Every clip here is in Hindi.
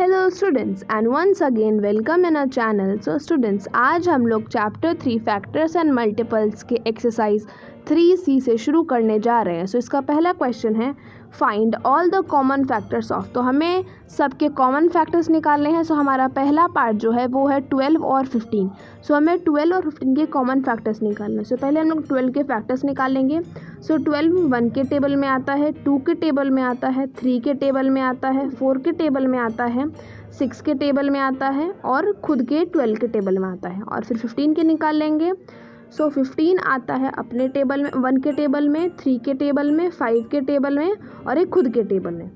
Hello students and once again welcome in our channel. So students, आज हम लोग चैप्टर 3 फैक्टर्स एंड मल्टीपल्स के एक्सरसाइज 3C से शुरू करने जा रहे हैं। सो इसका पहला क्वेश्चन है find all the common factors of. तो हमें सबके कॉमन फैक्टर्स निकालने हैं। सो हमारा पहला पार्ट जो है वो है 12 और 15। सो हमें 12 और 15 के कॉमन फैक्टर्स निकालने हैं। सो पहले हम लोग 12 के फैक्टर्स निकालेंगे। सो 12 1 के टेबल में आता है, 2 के टेबल में आता है, 3 के टेबल में आता है, 4 के टेबल में आता है, 6 के टेबल में आता है और खुद के 12 के टेबल में आता है। और फिर 15 के निकाल लेंगे। सो 15 आता है अपने टेबल में, 1 के टेबल में, 3 के टेबल में, 5 के टेबल में और एक खुद के टेबल में।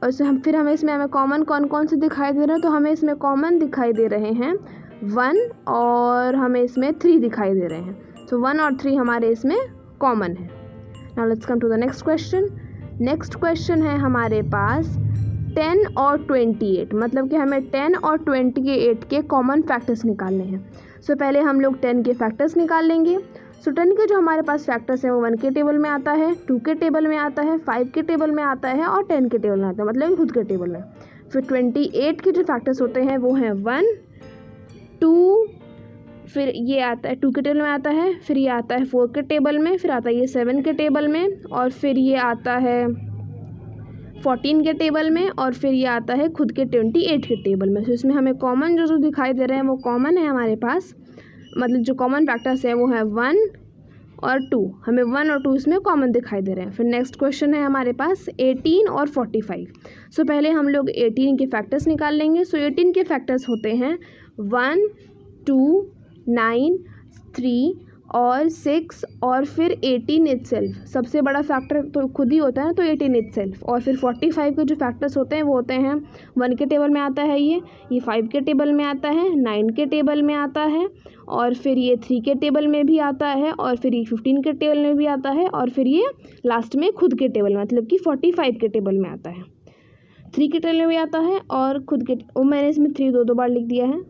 और फिर हमें इसमें कॉमन कौन कौन से दिखाई दे रहे हैं। तो हमें इसमें कॉमन दिखाई दे रहे हैं 1 और हमें इसमें 3 दिखाई दे रहे हैं। सो 1 और 3 हमारे इसमें कॉमन है। Now let's come to the next question. Next question है हमारे पास 10 और 28, मतलब कि हमें 10 और 28 के कॉमन फैक्टर्स निकालने हैं। सो पहले हम लोग 10 के फैक्टर्स निकाल लेंगे। सो 10 के जो हमारे पास फैक्टर्स हैं वो 1 के टेबल में आता है, 2 के टेबल में आता है, 5 के टेबल में आता है और 10 के टेबल में आता है, मतलब खुद के टेबल में। फिर 28 के जो फैक्टर्स होते हैं वो हैं 1 2, फिर ये आता है 2 के टेबल में आता है, फिर ये आता है 4 के टेबल में, फिर आता है ये 7 के टेबल में और फिर ये आता है 14 के टेबल में और फिर ये आता है खुद के 28 के टेबल में। तो इसमें हमें कॉमन जो दिखाई दे रहे हैं वो कॉमन है हमारे पास, मतलब जो कॉमन फैक्टर्स है वो है 1 और 2। हमें 1 और 2 इसमें कॉमन दिखाई दे रहे हैं। फिर नेक्स्ट क्वेश्चन है हमारे पास 18 और 45। सो पहले हम लोग 18 के फैक्टर्स निकाल लेंगे। सो 18 के फैक्टर्स होते हैं 1 2 9 3 और 6 और फिर 18 इटसेल्फ। सबसे बड़ा फैक्टर तो खुद ही होता है ना, तो 18 इटसेल्फ। और फिर 45 के जो फैक्टर्स होते हैं वो होते हैं 1 के टेबल में आता है, ये 5 के टेबल में आता है, 9 के टेबल में आता है और फिर ये 3 के टेबल में भी आता है और फिर ये 15 के टेबल में भी आता है और फिर ये लास्ट में खुद के टेबल में, मतलब कि 45 के टेबल में आता है। 3 के टेबल में भी आता है और खुद के, मैंने इसमें 3 दो बार लिख दिया है।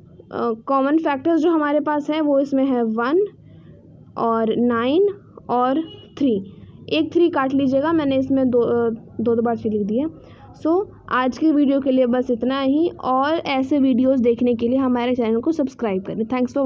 कॉमन फैक्टर्स जो हमारे पास है वो इसमें है 1 और 9 और 3। एक 3 काट लीजिएगा, मैंने इसमें दो बार 3 लिख दिया। सो आज की वीडियो के लिए बस इतना ही, और ऐसे वीडियोस देखने के लिए हमारे चैनल को सब्सक्राइब करें। Thanks for